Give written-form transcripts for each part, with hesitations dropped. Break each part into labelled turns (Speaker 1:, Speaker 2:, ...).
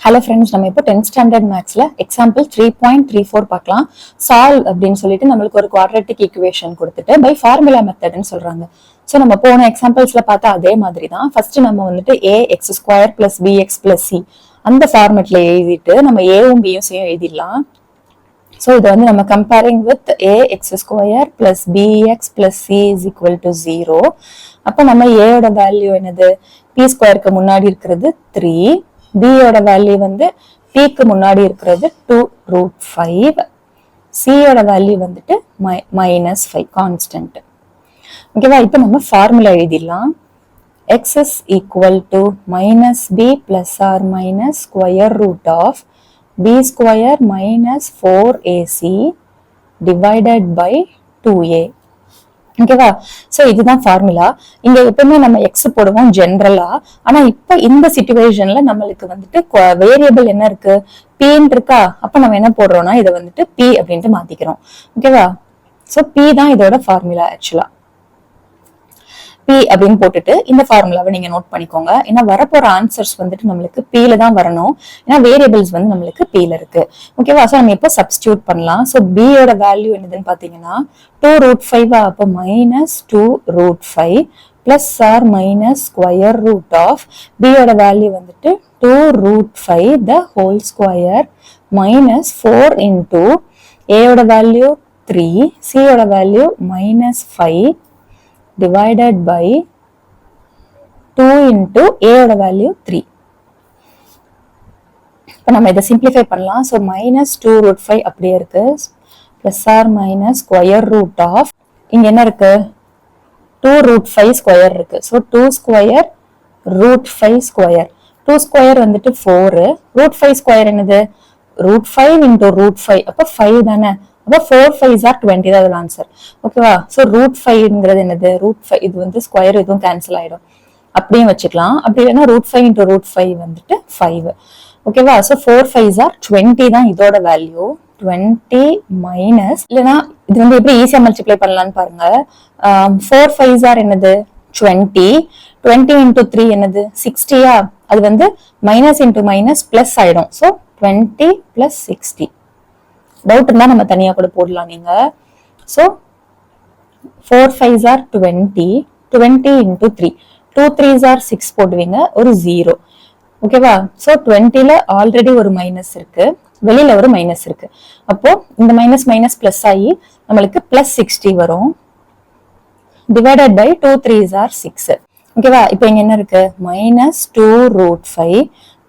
Speaker 1: Hello friends, நம்ம இப்போ 10th standard மேக்ஸ்ல எக்ஸாம்பிள் 3.34 பார்க்கலாம். சால்வ் அப்படின்னு சொல்லிட்டு நம்மளுக்கு ஒரு குவாட்ரேட்டிக் ஈக்குவேஷன் கொடுத்துட்டு பை ஃபார்முலா மெத்தட்னு சொல்றாங்க. ஸோ நம்ம போன எக்ஸாம்பிள்ஸ்ல பார்த்தா அதே மாதிரி தான். ஃபர்ஸ்ட் நம்ம வந்துட்டு ax² + bx + c அந்த ஃபார்மெட்ல எழுதிட்டு நம்ம ஏவும் பியும் சியும் எழுதிடலாம். ஸோ இது வந்து நம்ம comparing with ax² + bx + c = 0. அப்போ நம்ம ஏயோட வேல்யூ என்னது? p² முன்னாடி இருக்கிறது 3, b யோட வேல்யூ வந்து p க்கு முன்னாடி இருக்கிறது 2√5, c யோட வேல்யூ வந்துட்டு -5 கான்ஸ்டன்ட். ஓகேவா? இப்போ நம்ம ஃபார்முலா எழுதிடலாம். x is equal to -b ± square root of b² - 4ac divided by 2a. ஓகேவா? சோ இதுதான் ஃபார்முலா. இங்க எப்பவுமே நம்ம எக்ஸ் போடுவோம் ஜென்ரலா. ஆனா இப்ப இந்த சிச்சுவேஷன்ல நம்மளுக்கு வந்துட்டு வேரியபிள் என்ன இருக்கு? பின்னு இருக்கா. அப்ப நம்ம என்ன போடுறோம்னா இதை வந்துட்டு பி அப்படின்ட்டு மாத்திக்கிறோம். ஓகேவா? சோ பி தான் இதோட ஃபார்முலா. ஆக்சுவலா பி அப்படின்னு போட்டுட்டு இந்த ஃபார்முலாவை நீங்க நோட் பண்ணிக்கோங்க. ஏன்னா வரப்போற ஆன்சர்ஸ் வந்துட்டு நம்மளுக்கு பீல தான் வரணும். ஏன்னா வேரியபிள்ஸ் வந்து நம்மளுக்கு பீல இருக்கு. ஓகேவா? சோ நம்ம இப்போ சப்ஸ்டியூட் பண்ணலாம். சோ பி யோட வேல்யூ என்னதுன்னு பாத்தீங்கன்னா 2√5. அப்போ -2√5 ± square root of b யோட வேல்யூ வந்துட்டு 2√5 the whole square -4 into a யோட வேல்யூ 3, c யோட value -5 divided by 2 into a ஓட வேல்யூ 3. இப்போ நம்ம இதை சிம்பிளிஃபை பண்ணலாம். ஸோ -2√5 அப்படியே இருக்கு, ± square root of இங்க என்ன இருக்கு? 2√5 ஸ்கொயர் இருக்கு. ஸோ 2² √5². 2² வந்துட்டு 4, √5 ஸ்கொயர் என்னது? √5 into √5, அப்போ 5 தானே. அப்போ 4 5s are 20 தான் ஆன்சர். ஓகேவா? ஸோ √5ங்கிறது என்னது? √5 இது வந்து ஸ்கொயர் இதுவும் கேன்சல் ஆயிடும். அப்படியும் வச்சுக்கலாம். அப்படி இல்லைன்னா √5 into √5 வந்துட்டு 5. ஓகேவா? ஸோ 4 5s are 20 தான் இதோட வேல்யூ. 20 மைனஸ் இல்லைன்னா இது வந்து எப்படி ஈஸியா மல்டிப்ளை பண்ணலாம்னு பாருங்க. 4 5s are என்னது? 20. 20 into 3 என்னது? 60யா? அது வந்து மைனஸ் இன்டூ மைனஸ் பிளஸ் ஆயிடும். ஸோ 20 + 60. டவுட் இருந்தா நம்ம தனியா கூட போடலாம் நீங்க. So 4 5s are 20, 20 into 3, 2 3s are 6 போடுவீங்க, ஒரு 0. ஓகேவா? சோ 20ல ஆல்ரெடி ஒரு மைனஸ் இருக்கு, வெளியில ஒரு மைனஸ் இருக்கு. அப்போ இந்த மைனஸ் மைனஸ் பிளஸ் ஆகி நம்மளுக்கு +60 வரும். Divided by 2 3s are 6. ஓகேவா? இப்போ இங்க என்ன இருக்கு? -2√5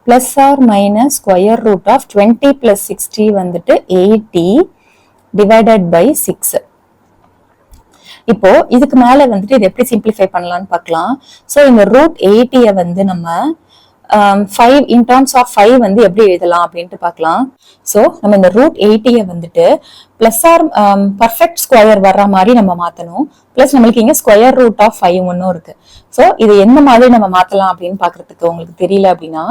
Speaker 1: ± square root of 20 + 60 வந்துட்டு 80 divided by 6. இப்போ இதுக்கு மேல வந்துட்டு இது எப்படி சிம்பிளிஃபை பண்ணலாம்னு பார்க்கலாம். சோ இந்த √80 வந்து நம்ம 5 in terms of 5 வந்து எப்படி எழுதலாம் அப்படின்ட்டு பார்க்கலாம். சோ நம்ம இந்த √80 வந்துட்டு பிளஸ் ஆர் பர்ஃபெக்ட் ஸ்கொயர் வர்ற மாதிரி நம்ம மாத்தணும். பிளஸ் நம்மளுக்கு இங்க ஸ்கொயர் ரூட் ஆஃப் 5 ஒன்னும் இருக்கு. சோ இது எந்த மாதிரி நம்ம மாத்தலாம் அப்படின்னு பாக்குறதுக்கு உங்களுக்கு தெரியல அப்படின்னா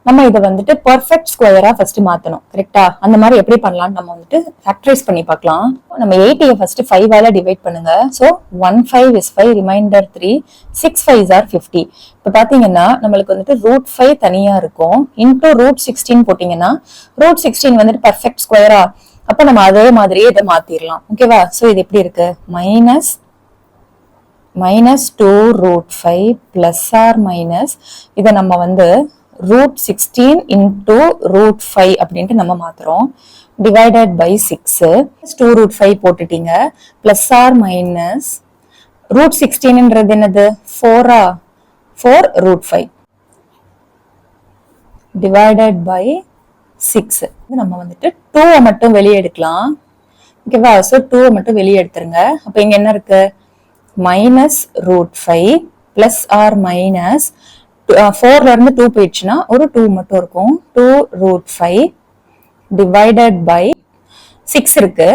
Speaker 1: நம்ம இதை வந்துட்டு பர்ஃபெக்ட் ஸ்கொயரா ஃபர்ஸ்ட் மாத்தணும். கரெக்டா? அந்த மாதிரி எப்படி பண்ணலாம்னு நம்ம வந்துட்டு ஃபேக்டரைஸ் பண்ணி பார்க்கலாம். நம்ம 80 ஃபர்ஸ்ட் 5ஆல டிவைட் பண்ணுங்க. So 1 5 is 5, reminder 3, 6 5s are 50. இப்ப பாத்தீங்கன்னா நம்மளுக்கு வந்துட்டு √5 தனியா இருக்கும். இன்டூ √16 போட்டீங்கன்னா √16 வந்துட்டு பர்ஃபெக்ட் ஸ்கொயரா. அப்ப நம்ம அதே மாதிரியே இதை மாத்திரலாம். ஓகேவா? சோ இது எப்படி இருக்கு? -2√5 ± இதை நம்ம வந்து √16 into √5 அப்படின்ட்டு நம்ம மாத்துறோம். டிவைடட் பை 6, 2√5 போட்டுட்டீங்க. பிளஸ் ஆர் மைனஸ் √16ன்றது என்னது? 4ஆ? 4√5 டிவைடட் பை 6. நம்ம வந்துட்டு 2 மட்டும் வெளியே எடுக்கலாம். ஓகேவா? சோ 2 மட்டும் வெளியே எடுத்துருங்க. அப்ப இங்க என்ன இருக்கு? -√5 பிளஸ் ஆர் மைனஸ் 4ல இருந்து 2 போயிடுச்சுன்னா ஒரு 2 மட்டும் இருக்கும். 2√5 டிவைடட் பை 6 இருக்கு.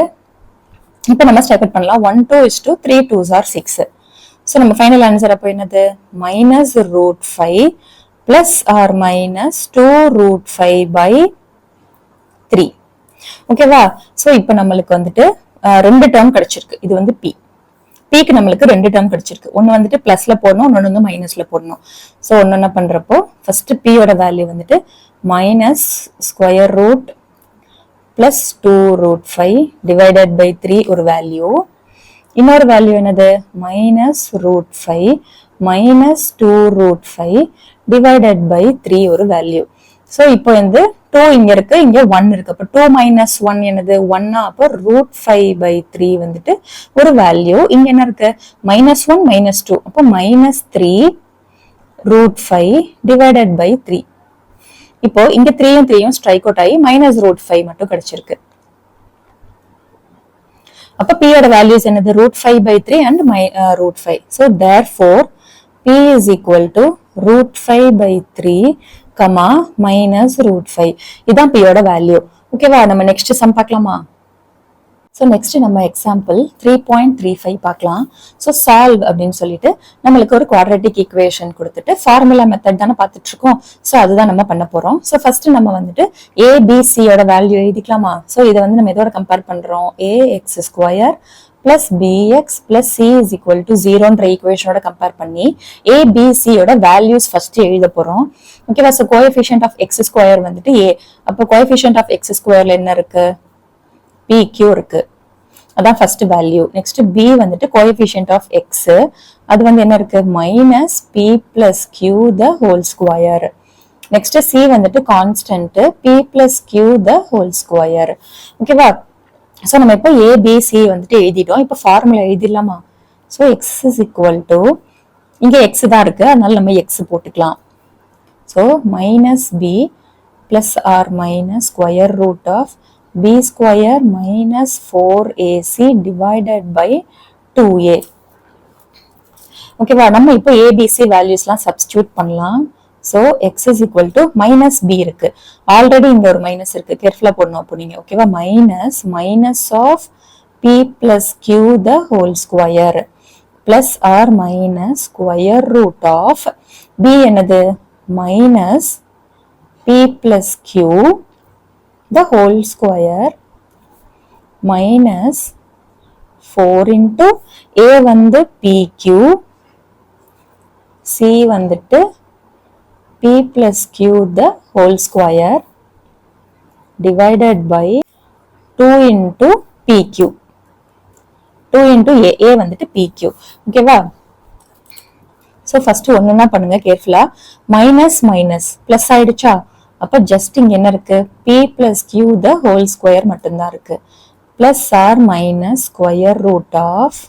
Speaker 1: இப்ப நம்ம ஸ்டெப் பண்ணலாம். 1 2 is 2, 3 2s are 6. சோ நம்ம ஃபைனல் ஆன்சர் அப்போ என்னது? -√5 பிளஸ் ஆர் மைனஸ் 2√5 by 3. ஓகேவா? சோ இப்போ நம்மளுக்கு வந்துட்டு ரெண்டு டேர்ம் கிடைச்சிருக்கு. இது வந்து பி. பிக்கு நம்மளுக்கு 2 டேர்ம் கிடைச்சிருக்கு. ஒன்னு வந்துட்டு பிளஸ்ல போடணும், இன்னொன்னு வந்து மைனஸ்ல போடணும். ஸோ ஒன்னு என்ன பண்றப்போ ஃபர்ஸ்ட் பியோட வேல்யூ வந்துட்டு minus square root plus 2√5 divided by 3 ஒரு வேல்யூ. இன்னொரு வேல்யூ என்னது மைனஸ் √5 மைனஸ் 2√5 டிவைடட் பை 3 ஒரு வேல்யூ. ஸோ இப்போ வந்து 2 இங்க இருக்கு, இங்க 1 இருக்கு. அப்போ 2 மைனஸ் 1 என்னது 1. அப்போ √5/3 வந்துட்டு ஒரு வேல்யூ. இங்க என்ன இருக்கு -1 -2. அப்போ -3√5 டிவைடட் பை 3. இப்போ இங்க 3யும் 3யும் ஸ்ட்ரைக் அவுட் ஆகி -√5 மட்டும் கிடைச்சிருக்கு. அப்ப p யோட வேல்யூஸ் என்னது √5/3 and √5. So therefore p is equal to √5/3, -√5. இதான் p யோட வேல்யூ. ஓகேவா? நம்ம நெக்ஸ்ட் சம் பார்க்கலாமா? ஸோ நெக்ஸ்ட் நம்ம எக்ஸாம்பிள் 3.35 பார்க்கலாம். ஸோ சால்வ் அப்படின்னு சொல்லிட்டு நம்மளுக்கு ஒரு குவாட்ரேட்டிக் ஈக்குவேஷன் கொடுத்துட்டு ஃபார்முலா மெத்தட் தானே பார்த்துட்டு இருக்கோம். ஸோ அதுதான் நம்ம பண்ண போறோம். ஸோ ஃபர்ஸ்ட் நம்ம வந்துட்டு ஏபிசியோட வேல்யூ எழுதிக்கலாமா? ஸோ இதை வந்து நம்ம எதோட கம்பேர் பண்றோம்? ax² plus bx plus c is equal to 0ன்ற ஈக்குவேஷனோட கம்பேர் பண்ணி ஏபிசியோட வேல்யூஸ் ஃபர்ஸ்ட் எழுத போறோம். ஓகேவா? ஸோ கோஎஃபிஷியன்ட் ஆஃப் x² வந்துட்டு a. அப்போ கோஎஃபிஷியன்ட் ஆஃப் x²ல என்ன இருக்கு? PQ இருக்கு. அதான் ஃபர்ஸ்ட் வேல்யூ. நெக்ஸ்ட் b வந்துட்டு கோஎஃபிஷியன்ட் ஆஃப் x. அது வந்து என்ன இருக்கு? -p plus q the whole square. Next c வந்துட்டு constant p plus q the whole square. ஓகேவா? சோ நம்ம இப்போ a b c வந்துட்டு எழுதிட்டோம். இப்போ ஃபார்முலா எழுதிடலாமா? So x is equal to இங்க x தான் இருக்கு, அதனால நம்ம x போட்டுக்கலாம். So -b plus or minus square root of b square minus 4ac divided by 2a. ஓகேவா? நம்ம இப்போ abc வேல்யூஸ்லாம் சப்ஸ்டிட்யூட் பண்ணலாம். So x is equal to -b இருக்கு, ஆல்ரெடி இங்க ஒரு மைனஸ் இருக்கு, கேர்ஃபுல்லா போடணும் அப்போ நீங்க. ஓகேவா? minus of p plus q the whole square plus or minus square root of b என்னது minus p plus q the whole square minus 4 into a வந்து pq, c வந்துட்டு p plus q the whole square divided by 2 into pq. 2 into a வந்துட்டு pq. ஓகேவா? So first ஒண்ணுன்னா பண்ணுங்க கேர்ஃபுல்லா. Minus minus plus ஆயிடுச்சா? அப்ப ஜஸ்ட் இங்க என்ன இருக்கு? p plus q the whole square மட்டும்தான் இருக்கு. Plus or minus square root of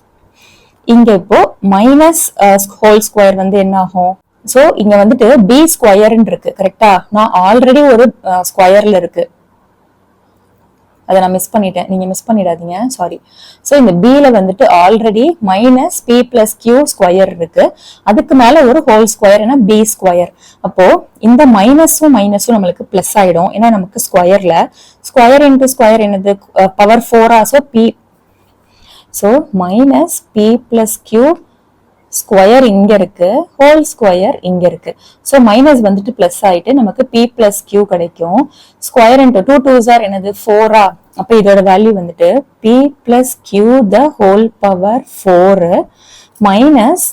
Speaker 1: இங்க இப்போ மைனஸ் ஹோல் ஸ்கொயர் வந்து என்ன ஆகும்? சோ இங்க வந்துட்டு b ஸ்கொயர்ன்னு இருக்கு, கரெக்டா? நான் ஆல்ரெடி ஒரு ஸ்கொயர்ல இருக்கு, அதை நான் மிஸ் பண்ணிட்டேன், நீங்க மிஸ் பண்ணிடாதீங்க, சாரி. சோ இந்த b ல வந்துட்டு already minus p plus q square இருக்கு, அதுக்கு மேல ஒரு ஹோல் ஸ்கொயர் ஏன்னா b ஸ்கொயர். அப்போ இந்த மைனஸும் நம்மளுக்கு பிளஸ் ஆயிடும், ஏன்னா நமக்கு ஸ்கொயர்ல ஸ்கொயர் இன்டு ஸ்கொயர் என்னது power 4. So p, so minus p plus q square இங்க இருக்கு, ஹோல் ஸ்கொயர் இங்க இருக்கு. சோ மைனஸ் வந்துட்டு பிளஸ் ஆயிட்டு நமக்கு p plus q கிடைக்கும். ஸ்கொயர் இன்டு 2 2s are என்னது 4. அப்ப இதோட வேல்யூ வந்துட்டு p plus q the whole power 4 minus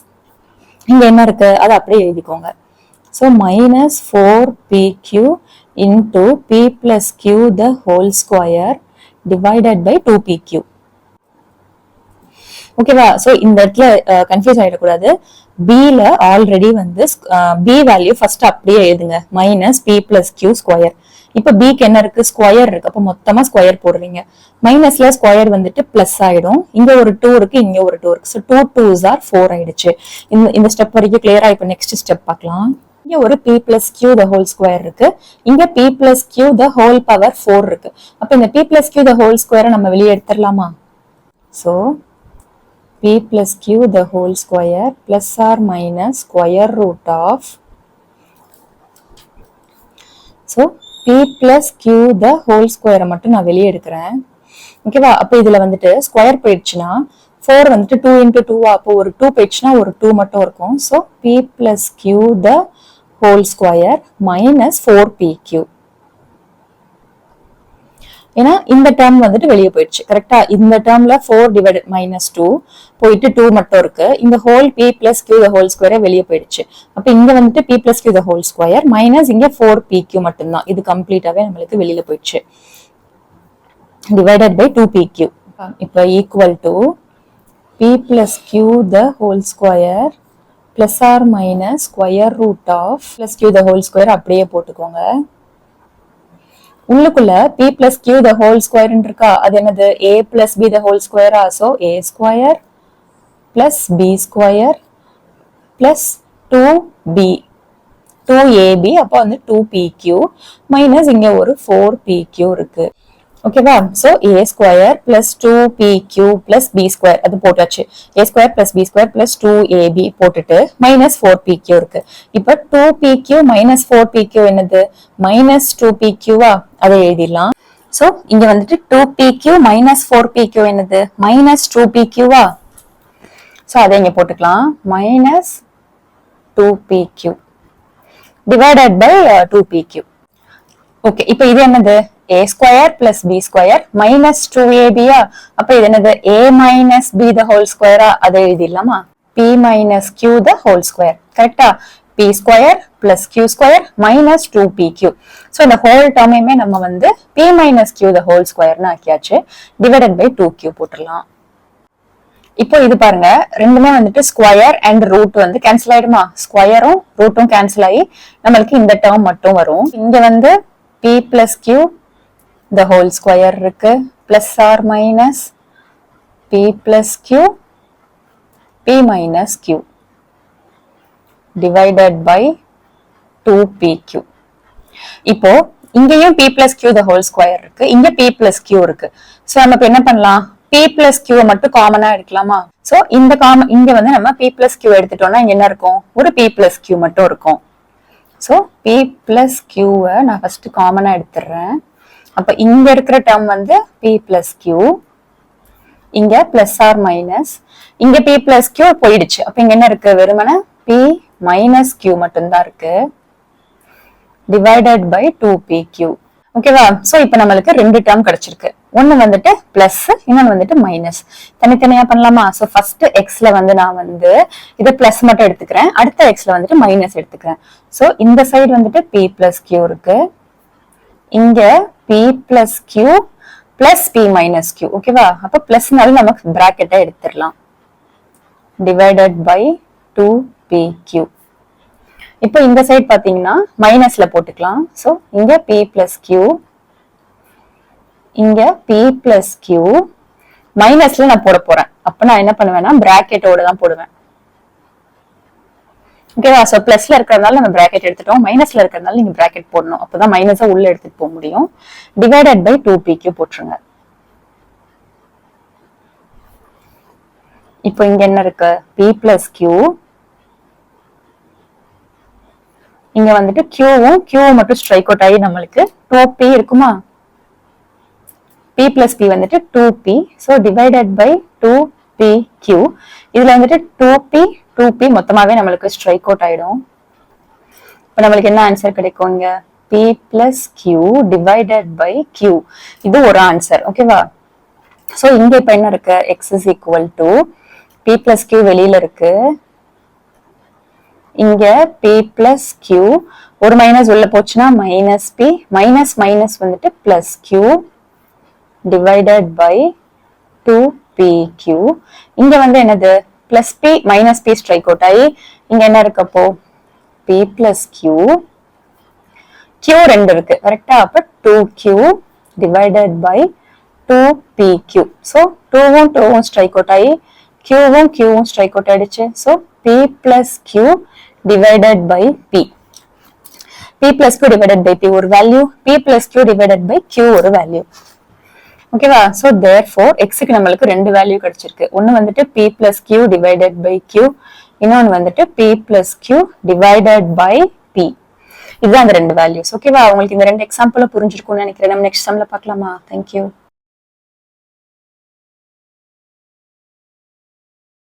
Speaker 1: இங்க என்ன இருக்கு அது அப்படியே எழுதிக்கோங்க. So minus 4pq into p plus q the whole square divided by 2pq. ஓகேவா? சோ இந்த இடத்துல கன்ஃபியூஸ் ஆயிடக்கூடாது. b ல ஆல்ரெடி வந்து b வேல்யூ ஃபர்ஸ்ட் அப்படியே எழுதுங்க, minus p plus q square. இப்ப b க்கு என்ன இருக்கு? ஸ்கொயர் இருக்கு, அப்ப மொத்தமா ஸ்கொயர் போடுறீங்க. மைனஸ்ல ஸ்கொயர் வந்துட்டு பிளஸ் ஆயிடும், இங்க ஒரு 2 இருக்கு, இங்க ஒரு 2 இருக்கு. சோ 2 2s are 4 ஆயிடுச்சு. இந்த ஸ்டெப் வரைக்கும் கிளியரா? இப்ப நெக்ஸ்ட் ஸ்டெப் பார்க்கலாம். இங்க ஒரு p plus q the whole square இருக்கு, இங்க p plus q the whole power 4 இருக்கு. அப்ப இந்த p plus q the whole square நம்ம வெளியே எடுத்துடலாமா? So p plus q the whole square plus or minus square root of, so p plus q the whole square மட்டும் நான் வெளியே எடுக்கிறேன். ஓகேவா? அப்ப இதுல வந்துட்டு ஸ்கொயர் போயிடுச்சுன்னா 4 வந்துட்டு 2 into 2, அப்போ ஒரு 2 போயிடுச்சுன்னா ஒரு 2 மட்டும் இருக்கும். so p plus q the whole square minus 4pq. ஏன்னா இந்த டேர்ம் வந்துட்டு வெளியே போயிடுச்சு. கரெக்டா? இந்த டேர்ம்ல 4 டிவைடட் -2 போயிட்டு 2 மட்டும் இருக்கு. இந்த whole p plus q the whole ஸ்கொயரே வெளியே போயிடுச்சு. அப்ப இங்க வந்துட்டு p plus q the whole square minus இங்க 4pq மட்டும்தான். இது கம்ப்ளீட்டாவே நம்மளுக்கு வெளியில போயிடுச்சு. Divided by 2pq. இப்ப equal to p plus q the whole square plus or minus square root of plus q the whole square அப்படியே போட்டுக்கோங்க. உள்ளுக்குள்ள p plus q the whole square இருக்கா, அது என்னது a plus b the whole ஸ்கொயரா. So a square plus b square plus 2b 2ab அப்போ வந்து 2pq minus இங்க ஒரு 4pq இருக்கு. ஓகேவா? So a square plus 2pq plus b square அது போட்டாச்சு. a square plus b square plus 2ab போட்டுட்டு மைனஸ் 4pq இருக்கு. இப்ப 2pq மைனஸ் 4pq என்னது மைனஸ் 2pq-வா, அதை எழுதிடலாம். சோ இங்க வந்துட்டு 2pq மைனஸ் 4pq என்னது மைனஸ் 2pq-வா. சோ அதை இங்க போட்டுக்கலாம். Minus 2pq divided by 2pq. Okay, இப்போ இது என்னது a square plus b square minus 2ab-யா. அப்ப இது என்னது a minus b the whole ஸ்கொயரா, அதை எழுதிடலாமா. p minus q the whole square. கரெக்டா? p square plus q square minus 2pq. So இந்த ஹோல் டேர்மையுமே நம்ம வந்து p minus q the whole ஸ்கொயர்னு ஆக்கியாச்சு. டிவைடட் பை 2q போட்டுடலாம். இப்போ இது பாருங்க, ரெண்டுமே வந்துட்டு ஸ்கொயர் அண்ட் ரூட் வந்து கேன்சல் ஆயிடுமா. ஸ்கொயரும் ரூட்டும் கேன்சல் ஆகி நம்மளுக்கு இந்த டேர்ம் மட்டும் வரும். இங்க வந்து p plus q the whole square இருக்கு plus or minus p plus q p minus q divided by 2pq. இப்போ இங்கேயும் p plus q the whole square இருக்கு, இங்க p பிளஸ் q இருக்கு. சோ நம்ம என்ன பண்ணலாம், p பிளஸ் q மட்டும் காமனா எடுக்கலாமா. சோ இந்த இங்க வந்து நம்ம p பிளஸ் q எடுத்துட்டோம்னா இங்க என்ன இருக்கும், ஒரு p பிளஸ் q மட்டும் இருக்கும். சோ p பிளஸ் q-வை நான் ஃபர்ஸ்ட் காமனா எடுத்துறேன். அப்ப இங்க இருக்கிற டேர்ம் வந்து p பிளஸ் q, இங்க பிளஸ் ஆர் மைனஸ், இங்க p பிளஸ் q போயிடுச்சு. அப்ப இங்க என்ன இருக்கு, வெறுமனே p மைனஸ் q மட்டும்தான் இருக்கு. Divided by 2pq. ஓகேவா? சோ இப்ப நம்மளுக்கு ரெண்டு டேர்ம் கிடைச்சிருக்கு. ஒன்னு வந்துட்டு பிளஸ், இன்னொன்னு வந்துட்டு மைனஸ். தனித்தனியா பண்ணலாமா. சோ ஃபர்ஸ்ட் எக்ஸ்ல வந்து நான் வந்து இதை பிளஸ் மட்டும் எடுத்துக்கிறேன், அடுத்த எக்ஸ்ல வந்துட்டு மைனஸ் எடுத்துக்கிறேன். சோ இந்த சைடு வந்துட்டு p பிளஸ் q இருக்கு, இங்க p plus q plus p minus q. ஓகேவா? அப்ப பிளஸ்னால நமக்கு பிராக்கெட்டை எடுத்துடலாம். Divided by 2pq. இப்போ இந்த சைடு பாத்தீங்கன்னா மைனஸ்ல போட்டுக்கலாம். சோ இங்க p பிளஸ் q, இங்க p பிளஸ் q மைனஸ்ல நான் போட போறேன். அப்ப நான் என்ன பண்ணுவேன்னா பிராக்கெட்டோட தான் போடுவேன். ஓகேவா? சோ பிளஸ்ல இருக்கிறதுனால நம்ம பிராக்கெட் எடுத்துட்டோம், மைனஸ்ல இருக்கிறதுனால நீங்க பிராக்கெட் போடணும். அப்பதான் மைனஸை உள்ள எடுத்துட்டு போக முடியும். டிவைடட் பை 2pq போட்டுருங்க. இப்போ இங்க என்ன இருக்கு, p பிளஸ் q, இங்க வந்துட்டு qவும் qவும் மட்டும் ஸ்ட்ரைக் அவுட் ஆகி நம்மளுக்கு 2p இருக்குமா. p பிளஸ் p வந்துட்டு 2p. So divided by 2pq. இதுல வந்துட்டு 2p மொத்தமாவே நம்மளுக்கு ஸ்ட்ரைக் அவுட் ஆயிடும். இப்ப நம்மளுக்கு என்ன ஆன்சர் கிடைக்கும், இங்க p plus q divided by q. இது ஒரு ஆன்சர். ஓகேவா? சோ இங்க இப்ப என்ன இருக்கு, x is equal to p plus q வெளியில இருக்கு, இங்க p பிளஸ் q ஒரு மைனஸ் உள்ள போச்சுன்னா மைனஸ் p, மைனஸ் மைனஸ் வந்துட்டு plus q divided by 2pq. இங்க வந்து என்னது plus p minus p strike out ஆகி இங்க என்ன இருக்கப்போ p பிளஸ் q, q ரெண்டு இருக்கு கரெக்டா. அப்ப 2q divided by 2pq. So 2வும் 2வும் ஸ்ட்ரைக் அவுட் ஆகி qவும் qவும் ஸ்ட்ரைக் அவுட் ஆயிடுச்சு. So p plus q divided by p. p plus q divided by p ஒரு value, p plus q divided by q ஒரு வேல்யூ. ஓகேவா? so therefore x க்கு நம்மளுக்கு ரெண்டு வேல்யூ கிடைச்சிருக்கு. ஒன்னு வந்துட்டு p plus q divided by q, இன்னொன்னு வந்துட்டு p plus q divided by p. இதுதான் அந்த ரெண்டு வேல்யூஸ். ஓகேவா? உங்களுக்கு இந்த ரெண்டு எக்ஸாம்பிள் புரிஞ்சிருக்கும்னு நினைக்கிறேன். நம்ம நெக்ஸ்ட் சம்ல பார்க்கலாமா? Thank you.